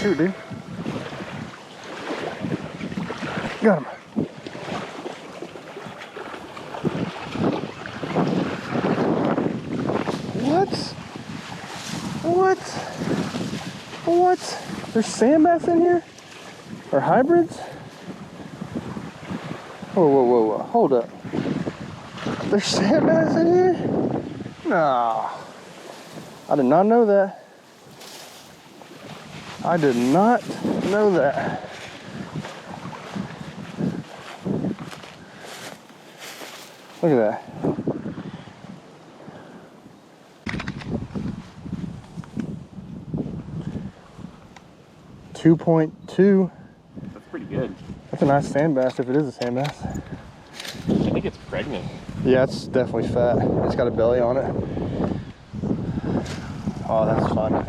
shoot, dude. Got him. What? What? What? There's sand bass in here? Or hybrids? Whoa, whoa, whoa, whoa. Hold up. There's sand bass in here? No. I did not know that. I did not know that. Look at that. .2. That's pretty good. That's a nice sand bass if it is a sand bass. I think it's pregnant. Yeah, it's definitely fat. It's got a belly on it. Oh, that's fun.